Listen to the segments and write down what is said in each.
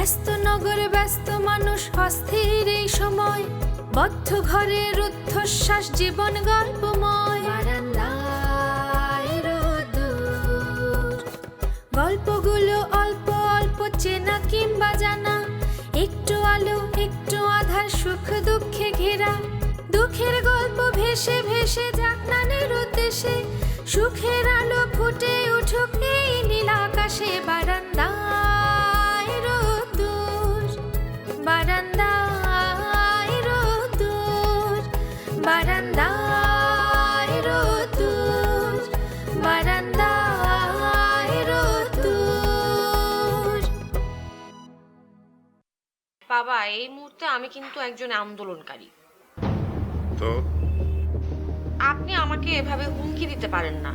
ব্যস্ত নগরে ব্যস্ত মানুষ, অস্থির এই সময়, বদ্ধ ঘরে রুদ্ধশ্বাস, জীবন গল্পময়। বারান্দায় রোদ্দুর, গল্পগুলো অল্প অল্প চেনা কিংবা জানা, একটু আলো একটু আধার, সুখ দুঃখে ঘেরা। দুঃখের গল্প ভেসে ভেসে যাক নানের উদ্দেশ্যে, সুখের আলো ফুটে উঠুক এই নীল আকাশে। বারান্দায় রোদ্দুর, বারান্দায় রোদ্দুর, বারান্দায় রোদ্দুর, বারান্দায় রোদ্দুর। বাবা, এই মুহূর্তে আমি কিন্তু একজন আন্দোলনকারী। তো আপনি আমাকে এভাবে হুমকি দিতে পারেন না।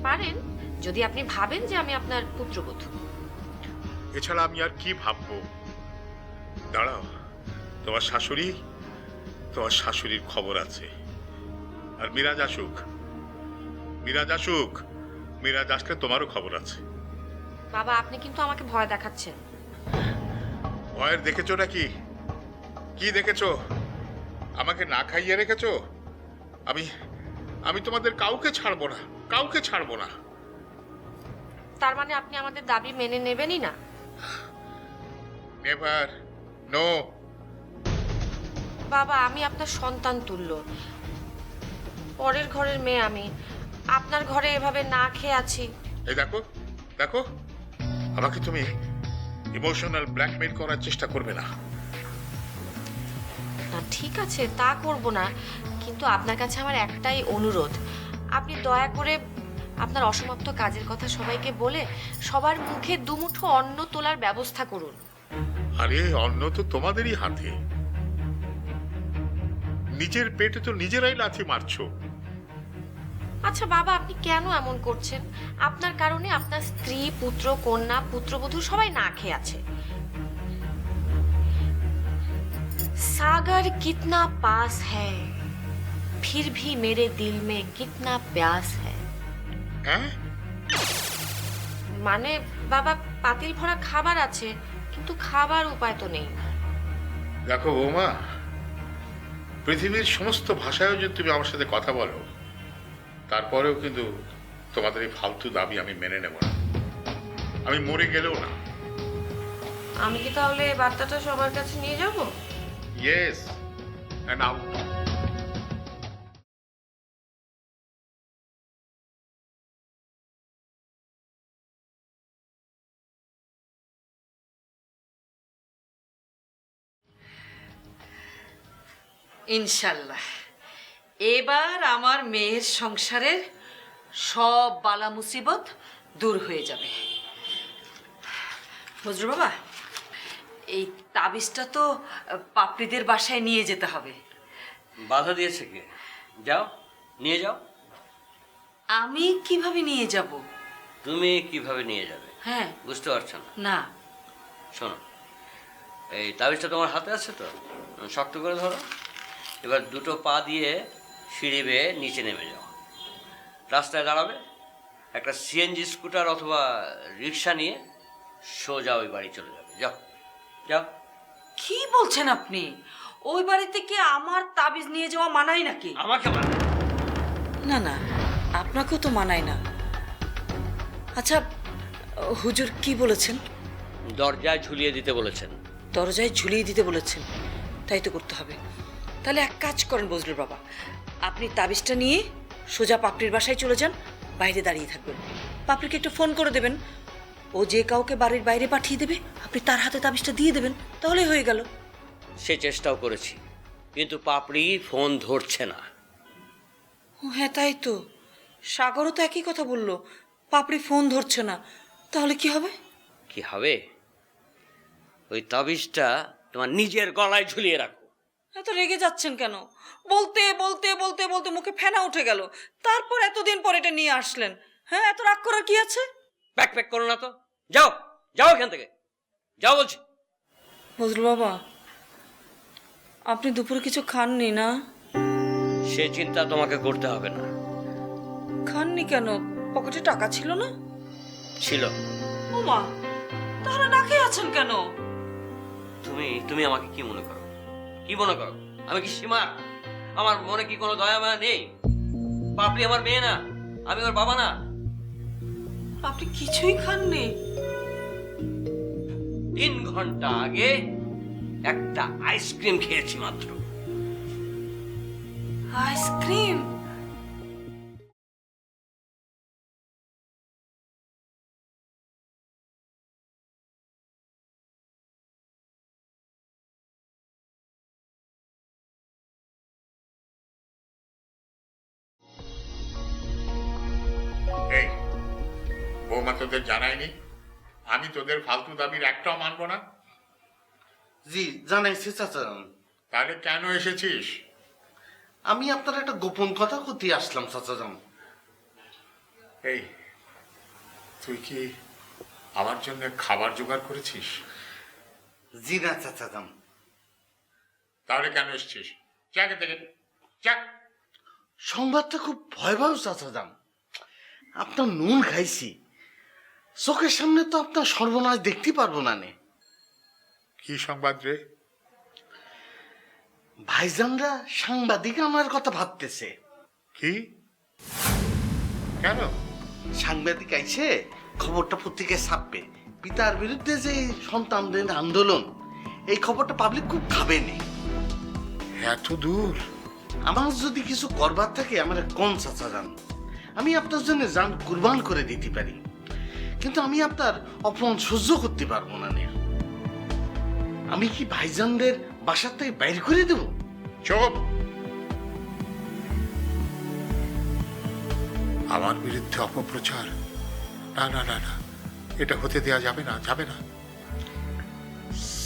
পারেন যদি আপনি ভাবেন যে আমি আপনার পুত্রবধূ। এছাড়া আমি আর কি ভাববো? দাঁড়াও, তোমার শাশুড়ির খবর আছে। আর মিরাজ আসুক, মিরাজ আসলে তোমারও খবর আছে। বাবা, আপনি কিন্তু আমাকে ভয় দেখাচ্ছেন। ভয়ের দেখেছো নাকি? কি দেখেছো? আমাকে না খাইয়ে রেখেছো। আমি তোমাদের কাউকে ছাড়বো না। তার মানে আপনি আমাদের দাবি মেনে নেবেনই না? Never, no. বাবা, আমি আপনার সন্তান তুল্য। পরের ঘরের মেয়ে আমি। আপনার ঘরে এভাবে না খেয়ে আছি। এই দেখো, আমাকে তুমি ইমোশনাল ব্ল্যাকমেইল করার চেষ্টা করবে না। না, ঠিক আছে, তা করব না, কিন্তু আপনার কাছে আমার একটাই অনুরোধ। আপনি দয়া করে আপনার অসমাপ্ত কাজের কথা সবাইকে বলে সবার মুখে দুমুঠো অন্ন তোলার ব্যবস্থা করুন। আরে, অন্ন তো তোমাদেরই হাতে। নিজের পেটে তো নিজেরাই লাথি মারছো। আচ্ছা বাবা, আপনি কেন এমন করছেন? আপনার কারণে আপনার স্ত্রী, পুত্র, কন্যা, পুত্রবধূ সবাই না খেয়ে আছে। सागर कितना पास है, फिर भी मेरे दिल में कितना प्यास है। হ্যাঁ? মানে বাবা, পাতিল ভরা খাবার আছে, কিন্তু খাবার উপায় তো নেই। দেখো বৌমা, পৃথিবীর সমস্ত ভাষায়ও যদি তুমি আমার সাথে কথা বলো, তারপরেও কিন্তু তোমাদের এই ফালতু দাবি আমি মেনে নেব না। আমি মরে গেলেও না। আমি কি তাহলে এই বার্তাটা সবার কাছে নিয়ে যাব? Yes, and out. ইনশাল্লাহ এবার আমার মেয়ের সংসারের সব বালা মুসিবত দূর হয়ে যাবে। বজরু বাবা, এই তাবিজটা তো পাপড়িদের বাসায় নিয়ে যেতে হবে। বাধা দিয়েছে কে? যাও, নিয়ে যাও। আমি কিভাবে নিয়ে যাব? তুমি কিভাবে নিয়ে যাবে? হ্যাঁ, বুঝতে পারছো না? না। শোনো, এই তাবিজটা তোমার হাতে আছে তো, শক্ত করে ধরো। এবার দুটো পা দিয়ে সিঁড়ি বেয়ে নিচে নেমে যাও। রাস্তায় দাঁড়াবে, একটা সিএনজি স্কুটার অথবা রিক্সা নিয়ে সোজা ওই বাড়ি চলে যাবে। যাও যাও। কি বলছেন আপনি? ওই বাড়িতে কি আমার তাবিজ নিয়ে যাওয়া মানায় নাকি? আমাকে মানে না না, আপনাকেও তো মানায় না। আচ্ছা, হুজুর কি বলেছেন? দরজায় ঝুলিয়ে দিতে বলেছেন। দরজায় ঝুলিয়ে দিতে বলেছেন, তাই তো করতে হবে। তাহলে এক কাজ করেন বজলুর বাবা, আপনি তাবিজটা নিয়ে সোজা পাপড়ির বাসায় চলে যান, বাইরে দাঁড়িয়ে থাকবেন। পাপড়িকে একটু ফোন করে দেবেন, ও যে কাউকে বাড়ির বাইরে পাঠিয়ে দেবে, আপনি তার হাতে তাবিজটা দিয়ে দেবেন, তাহলেই হয়ে গেল। সে চেষ্টাও করেছি, কিন্তু পাপড়ি ফোন ধরছে না। ও হ্যাঁ, তাই তো, সাগরও তো একই কথা বললো, পাপড়ি ফোন ধরছে না। তাহলে কি হবে? কি হবে? ওই তাবিজটা তোমার নিজের গলায় ঝুলিয়ে রাখো। এত রেগে যাচ্ছেন কেন? বলতে বলতে বলতে বলতে মুখে ফেনা উঠে গেল, তারপর এতদিন পর এটা নিয়ে আসলেন। হ্যাঁ, এত রাগ করার কি আছে? প্যাক করো না তো, যাও যাও এখান থেকে, যাও বলছি। বজলু বাবা, আপনি দুপুরে কিছু খাননি না? সে চিন্তা তোমাকে করতে হবে না। খাননি কেন? পকেটে টাকা ছিল না? ছিল। ও মা, তাহলে না খেয়ে আছেন কেন? তুমি তুমি আমাকে কি মনে করো? কি মনে করো? আমি কি সীমা? আমার মনে কি কোনো দয়া মায়া নেই? পাপড়ি আমার মেয়ে না, আমি ওর বাবা না। আপনি কিছুই খাননি? 3 ঘন্টা আগে একটা আইসক্রিম খেয়েছি মাত্র। আইসক্রিম? এই বৌমা তোদের জানায়নি আমি তোদের ফালতু দাবির একটাও মানবো না? জি জানাইছি চাচা। তাহলে কেন এসেছিস? আমি আপনার একটা গোপন কথা করতে আসলাম চাচা যান। এই তুই কি আমার জন্য খাবার জোগাড় করেছিস? জি না চাচা যান। তাহলে কেন এসেছিস? যা এখান থেকে, যা। সংবাদটা খুব ভয়াবহ চাচা যান। আপনার নুন খাইছি, চোখের সামনে তো আপনার সর্বনাশ দেখতে পারবো না নে। কি সংবাদ রে? ভাইজানরা সাংবাদিক আমার কথা ভাবতেছে। কি? কেন? সাংবাদিক আইছে খবরটা পত্রিকায় ছাপবে, পিতার বিরুদ্ধে যে সন্তানদের আন্দোলন, এই খবরটা পাবলিক খুব খাবেনি। এত দূর? আমার যদি কিছু করবার থাকে আমার কোন চাচা যান, আমি আপনার জন্য জান কুরবান করে দিতে পারি, কিন্তু আমি আপনার অপমান সহ্য করতে পারবো না নে। আমি কি ভাইজানদের বাসার থেকে বাইর করে দেব? চুপ! আমার বিরুদ্ধে অপপ্রচার? না না না না, এটা হতে দেয়া যাবে না, যাবে না।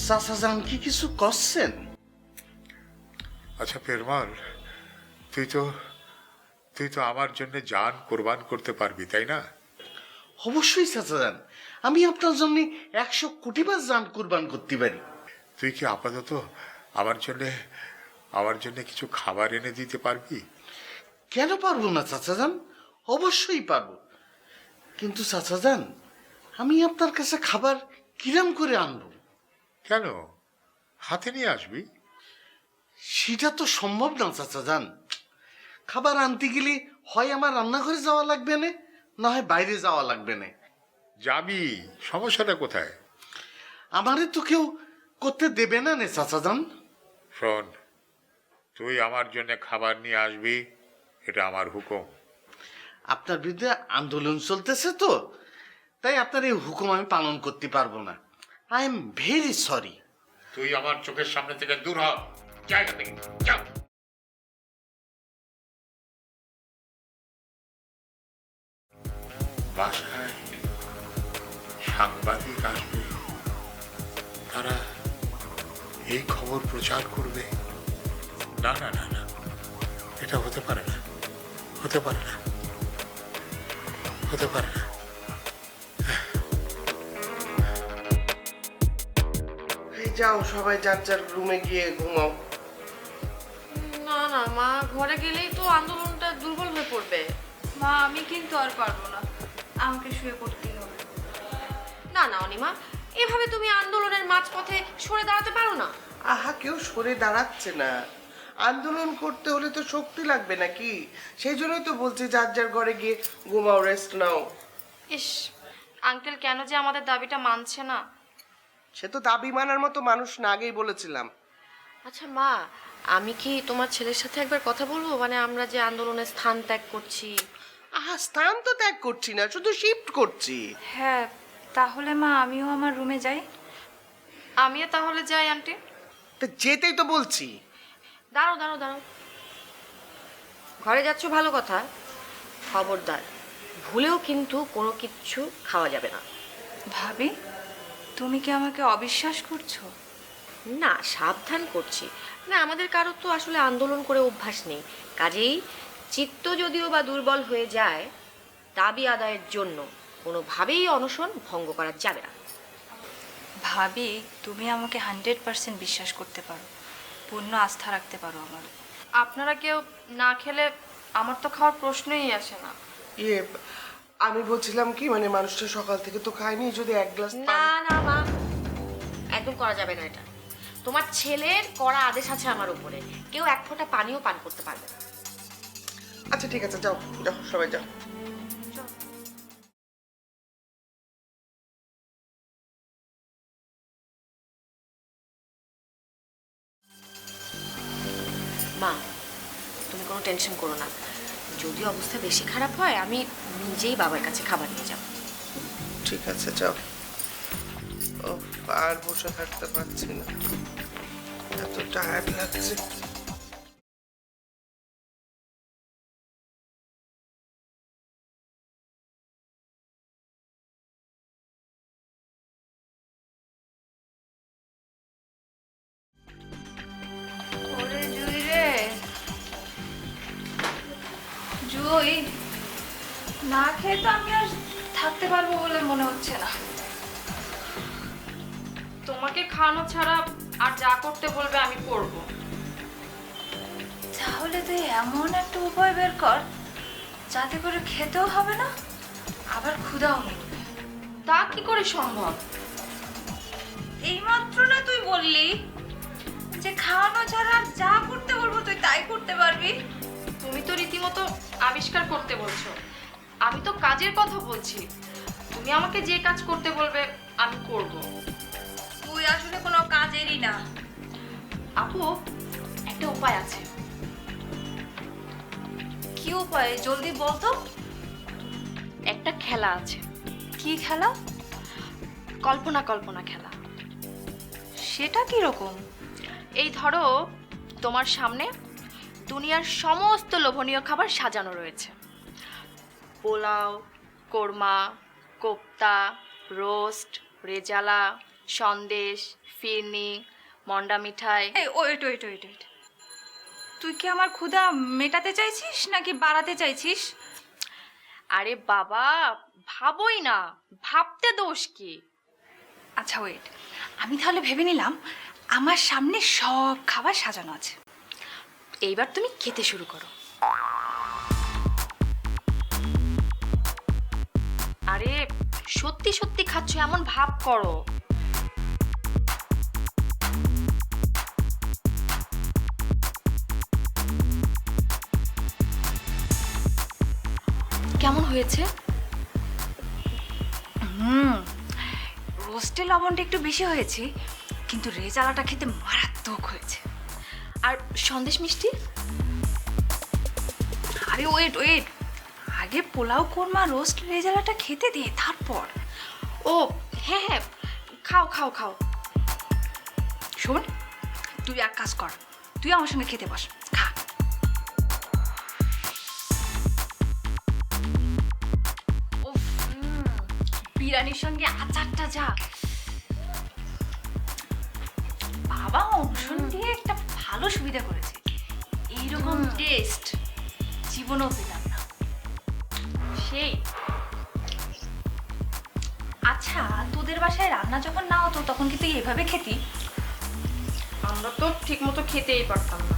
চাচা যান কি কিছু করছেন? আচ্ছা পেরমাল, তুই তো আমার জন্য জান কোরবান করতে পারবি, তাই না? অবশ্যই চাচা যান, আমি আপনার জন্য 100 কোটি বার জান কুরবান করতে পারি। তুই কি আপাতত আমার জন্য কিছু খাবার এনে দিতে পারবি? কেন পারবো না চাচা যান, অবশ্যই পারবো। কিন্তু চাচা যান, আমি আপনার কাছে খাবার কিরাম করে আনবো? কেন? হাতে নিয়ে আসবি? সেটা তো সম্ভব না চাচা যান। খাবার আনতে গেলে হয় আমার রান্নাঘরে যাওয়া লাগবে না হয় বাইরে যাওয়া লাগবে না। যাবি, সমস্যাটা কোথায়? আমারে তো কেউ করতে দেবে না নে চাচা যান। শোন, তুই আমার জন্য খাবার নিয়ে আসবি, এটা আমার হুকুম। আপনার বিরুদ্ধে আন্দোলন চলতেছে তো, তাই আপনার এই হুকুম আমি পালন করতে পারবো না। I am very sorry. তুই আমার চোখের সামনে থেকে দূর হ, জায়গা থেকে যা। বাসায় সাংবাদিক আসবে, তারা এই খবর প্রচার করবে? না না না না, এটা হতে পারে না, হতে পারে না, হতে পারে না। এই যাও সবাই যার যার রুমে গিয়ে ঘুমাও। না না মা, ঘরে গেলেই তো আন্দোলনটা দুর্বল হয়ে পড়বে। মা আমি কিন্তু আর পারবো না, আমাকে শুয়ে পড়তেই হবে। না না অনিমা, এভাবে তুমি আন্দোলনের মাঝপথে সরে দাঁড়াতে পারো না। আহা, কেউ সরে দাঁড়াচ্ছে না। আন্দোলন করতে হলে তো শক্তি লাগবে নাকি? সেই জন্যই তো বলছি যার যার ঘরে গিয়ে ঘুমাও, রেস্ট নাও। ইস, আঙ্কেল কেন যে আমাদের দাবিটা মানছে না। সে তো দাবি মানার মতো মানুষ না, আগেই বলেছিলাম। আচ্ছা মা, আমি কি তোমার ছেলের সাথে একবার কথা বলবো? মানে আমরা যে আন্দোলনের স্থান ত্যাগ করছি। আহা, স্থান তো ত্যাগ করছি না, শুধু শিফট করছি। হ্যাঁ, তাহলে মা আমিও আমার রুমে যাই। আমিও তাহলে যাই আন্টি। তা যেতেই তো বলছি। দাঁড়াও দাঁড়াও দাঁড়াও, ঘরে যাচ্ছ ভালো কথা, খবরদার ভুলেও কিন্তু কোনো কিচ্ছু খাওয়া যাবে না। ভাবি, তুমি কি আমাকে অবিশ্বাস করছো? না, সাবধান করছি। না, আমাদের কারো তো আসলে আন্দোলন করে অভ্যাস নেই, কাজেই চিত্ত যদিও বা দুর্বল হয়ে যায়, দাবি আদায়ের জন্য কোনোভাবেই অনশন ভঙ্গ করা যাবে না। ভাবি, তুমি আমাকে 100% বিশ্বাস করতে পারো, পূর্ণ আস্থা রাখতে পারো আমার। আপনারা কেউ না খেলে আমার তো খাওয়ার প্রশ্নই আসে না। ইয়ে, আমি বলছিলাম কি, মানে মানুষটা সকাল থেকে তো খায়নি, যদি এক গ্লাস না না মা, একদম করা যাবে না এটা। তোমার ছেলের কড়া আদেশ আছে আমার উপরে, কেউ এক ফোঁটা পানিও পান করতে পারবে না। আচ্ছা ঠিক আছে, যাও যাও সবাই যাও। মা, তুমি কোনো টেনশন করো না, যদি অবস্থা বেশি খারাপ হয় আমি নিজেই বাবার কাছে খাবার নিয়ে যাব। ঠিক আছে যাও। ও আর বসে থাকতে পারছি না, এত টায়ার্ড লাগছে। ওরে জুই রে, জুই, না খেয়ে তো আমি আর থাকতে পারবো বলে মনে হচ্ছে না। তোমাকে খাওয়ানো ছাড়া আর যা করতে বলবে আমি করব। তাহলে তুই এমন একটা উপায় বের কর যাতে করে খেতেও হবে না আবার ক্ষুধাও মিটবে। তা কি করে সম্ভব? এইমাত্র না তুই বললি যে খাওয়ানো ছাড়া আর যা করতে বলবো তুই তাই করতে পারবি। তুমি তো রীতিমতো আবিষ্কার করতে বলছো, আমি তো কাজের কথা বলছি। তুমি আমাকে যে কাজ করতে বলবে আমি করব। তুই আসলে কোনো কাজেরই না। আপু, একটা উপায় আছে। কি উপায়? জলদি বল তো। একটা খেলা আছে। কি খেলা? কল্পনা কল্পনা খেলা। সেটা কি রকম? এই ধরো, তোমার সামনে দুনিয়ার সমস্ত লোভনীয় খাবার সাজানো রয়েছে। পোলাও, কোরমা, কোপ্তা, রোস্ট, রেজালা, সন্দেশ, ফিরনি, মন্ডা মিঠাই। এই ওয়েট ওয়েট ওয়েট ওয়েট, তুই কি আমার ক্ষুধা মেটাতে চাইছিস নাকি বাড়াতে চাইছিস? আরে বাবা, ভাবোই না, ভাবতে দোষ কি? আচ্ছা ওয়েট, আমি তাহলে ভেবে নিলাম আমার সামনে সব খাবার সাজানো আছে। এইবার তুমি খেতে শুরু করো। আরে সত্যি সত্যি খাচ্ছ এমন ভাব করো। কেমন হয়েছে? রোস্টে লবণটা একটু বেশি হয়েছে, কিন্তু রেজালাটা খেতে মারাত্মক হয়েছে। আর সন্দেশ মিষ্টি? আরে ওয়েট ওয়েট, আগে পোলাও, কোরমা, রোস্ট, রেজালাটা খেতে দে তারপর। ও হ্যাঁ হ্যাঁ, খাও খাও খাও। শোন, তুই এক কাজ কর, তুই আমার সঙ্গে খেতে বস, খা। উফ, বিরিয়ানির সঙ্গে আচারটা যা। বাবা অংশন দিয়ে একটা ভালো সুবিধা করেছে, এইরকম টেস্ট জীবনেও পেতাম না। সেই আচ্ছা, তোদের বাসায় রান্না যখন না হতো তখন কি তুই এভাবে খেতি? আমরা তো ঠিক মতো খেতেই পারতাম না।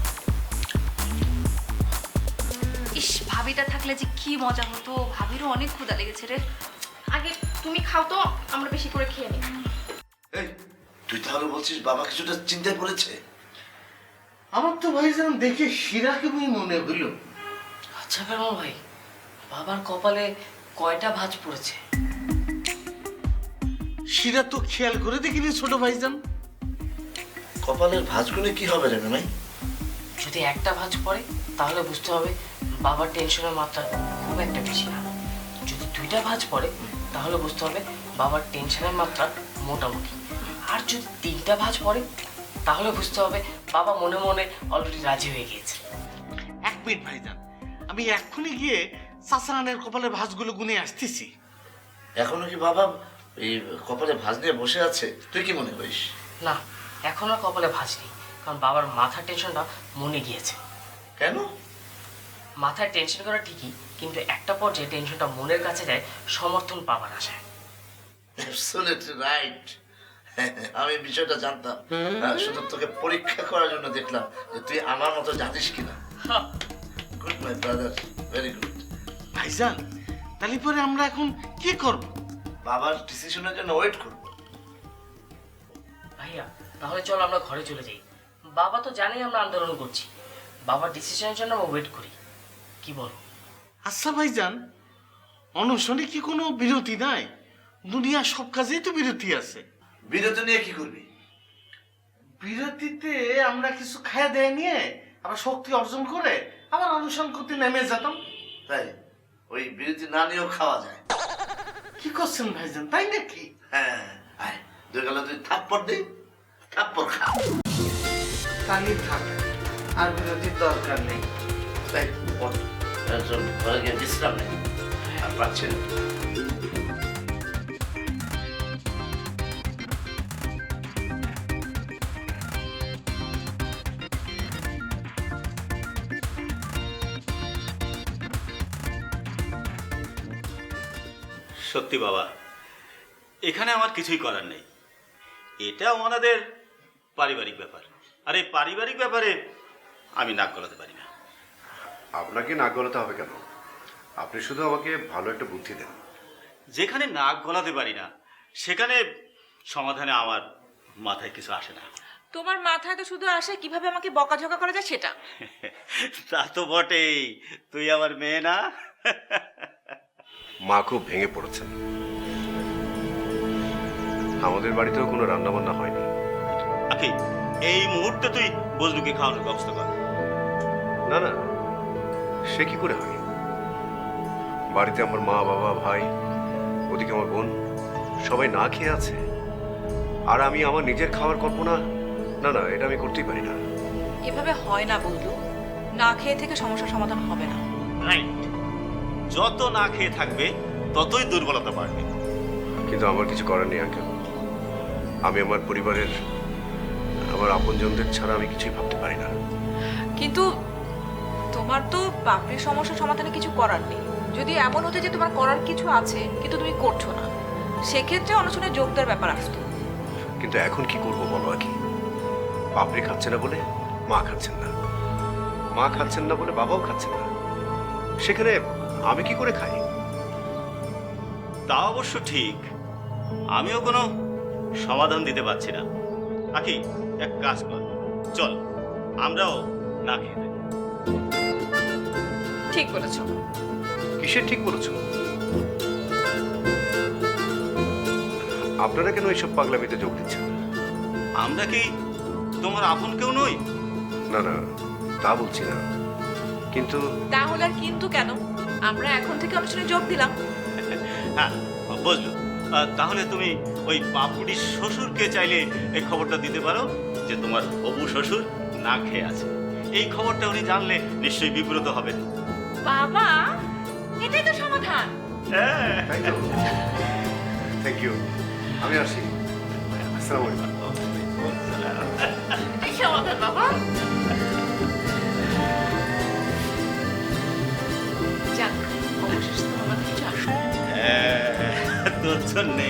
ইস, ভাবিটা থাকলে যে কি মজা হতো। ভাবিরও অনেক ক্ষুধা লেগেছে রে। আগে তুমি খাও তো, আমরা বেশি করে খেয়ে নিই। এই তুই তাহলে বলছিস বাবা কিছুটা চিন্তায় পড়েছে? আমার তো ভাইজান দেখে শিরাকে মনে হইল। আচ্ছা ফেরমা ভাই, বাবার কপালে কয়টা ভাঁজ পড়েছে? শিরা তো খেয়াল করে দেখিনি ছোট ভাইজান। কপালের ভাঁজগুলো কি হবে রে ভাই? যদি একটা ভাঁজ পড়ে তাহলে বুঝতে হবে বাবার টেনশনের মাত্রা খুব একটা বেশি না। যদি দুইটা ভাঁজ পড়ে তাহলে বুঝতে হবে বাবার টেনশনের মাত্রা মোটামুটি। আর যদি তিনটা ভাঁজ পড়ে তাহলে বুঝতে হবে বাবা মনে মনে অলরেডি রাজি হয়ে গিয়েছে। এক মিনিট ভাইজান, আমি এক্ষুনি গিয়ে চাচারানের কপালের ভাঁজগুলো গুনে আসতেছি। এখনো কি বাবা এই কপালে ভাঁজ নিয়ে বসে আছে? তুই কি মনে করিস? না, এখন আর কপালে ভাঁজ নেই, কারণ বাবার মাথার টেনশনটা মনে গিয়েছে। কেন? মাথায় টেনশন করা ঠিকই, কিন্তু একটা পর্যায়ে টেনশনটা মনের কাছে যায় সমর্থন পাবার আশায়। Absolutely right. আমি বিষয়টা জানতাম, শুধু তোকে পরীক্ষা করার জন্য দেখলাম যে তুই আমার মতো জানিস কিনা। Good my brother, very good. ভাইজান, তাহলে পরে আমরা এখন কি করব? বাবার ডিসিশনের জন্য ওয়েট করব। ভাইয়া, তাহলে চলো আমরা ঘরে চলে যাই। বাবা তো জানেই আমরা আন্দোলন করছি, বাবার ডিসিশনের জন্য আমরা ওয়েট করি। কি বলো? আচ্ছা ভাইজান, অনশনে কি কোনো বিরতি নাই? দুনিয়ার সব কাজেই তো বিরতি আছে। বিরতি নিয়ে কি করবি? বিরতিতে আমরা কিছু খায়া দেয় নিয়ে আবার শক্তি অর্জন করে আবার অনুসরণ করতে নেমে যেতাম। তাই ওই বিরতি না নিয়েও খাওয়া যায়। কি করছেন ভাইজান, তাই নাকি? হ্যাঁ, আয় দুই গেলে তুই থাপ্পড় দে, থাপ্পড় খা। তাহলে থাক, আর বিরতির দরকার নেই। তাই ঘরে গিয়ে বিশ্রাম নেই, আর পাচ্ছে না। সত্যি বাবা, এখানে আমার কিছুই করার নেই। এটা আমাদের পারিবারিক ব্যাপার, আর এই পারিবারিক ব্যাপারে আমি নাক গলাতে পারি না। আপনাকে নাক গলাতে হবে কেন? আপনি শুধু আমাকে ভালো একটা বুদ্ধি দেন। যেখানে নাক গলাতে পারি না সেখানে সমাধানে আমার মাথায় কিছু আসে না। তোমার মাথায় তো শুধু আসে কিভাবে আমাকে বকাঝকা করা যায় সেটা। তা তো বটেই, তুই আমার মেয়ে না? মা খুব ভেঙে পড়েছেন। আমাদের বাড়িতেও কোনো রান্না বান্না হয়নি। আখি, এই মুহূর্তে তুই বজলুকে খাওয়ানোর ব্যবস্থা কর। না না, সে কি করে হয়? বাড়িতে আমার মা, বাবা, ভাই, ওদিকে আমার বোন, সবাই না খেয়ে আছে, আর আমি আমার নিজের খাওয়ার কল্পনা, না না, এটা আমি করতেই পারি না। এভাবে হয় না বন্ধু, না খেয়ে থেকে সমস্যার সমাধান হবে না। রাইট, যত না খেয়ে থাকবে ততই দুর্বলতা বাড়বে। কিন্তু আমার কিছু করার নেই আঙ্কেল। আমি আমার পরিবারের, আমার আপনজনদের ছাড়া আমি কিছুই ভাবতে পারি না। কিন্তু তোমার তো পাপড়ির সমস্যার সমাধানে কিছু করার নেই। যদি এমন হতো যে তোমার করার কিছু আছে কিন্তু তুমি করছো না, সেক্ষেত্রে অনশনে যোগ দেওয়ার ব্যাপার আসতো। কিন্তু এখন কি করবো বলো আকি? পাপড়ি খাচ্ছে না বলে মা খাচ্ছেন না, মা খাচ্ছেন না বলে বাবাও খাচ্ছেন না, সেখানে আমি কি করে খাই? তা অবশ্য ঠিক, আমিও কোনো সমাধান দিতে পারছি না। আখি, এক কাজ কর, চল আমরাও না খেয়ে থাকি। ঠিক বলেছো। কিসের ঠিক বলেছো? আপনারা কেন এইসব পাগলামিতে যোগ দিচ্ছেন? আমরা কি তোমার আপন কেউ নই? না না, তা বলছি না, কিন্তু তাহলে আর কিন্তু কেন? আমরা এখন থেকে অনুষ্ঠানে যোগ দিলাম। হ্যাঁ বুঝলো। তাহলে তুমি ওই পাপুড়ির শ্বশুরকে চাইলে এই খবরটা দিতে পারো যে তোমার হবু শ্বশুর না খেয়ে আছে। এই খবরটা উনি জানলে নিশ্চয়ই বিব্রত হবেন। বাবা, এটাই তো সমাধান। হ্যাঁ, তাই তো। থ্যাংক ইউ, আমি আসি। আসসালামু আলাইকুম। এই সমাধান বাবা। যাক, অবশেষে তোমার মাথায় কিছু আসলো। তোর জন্যে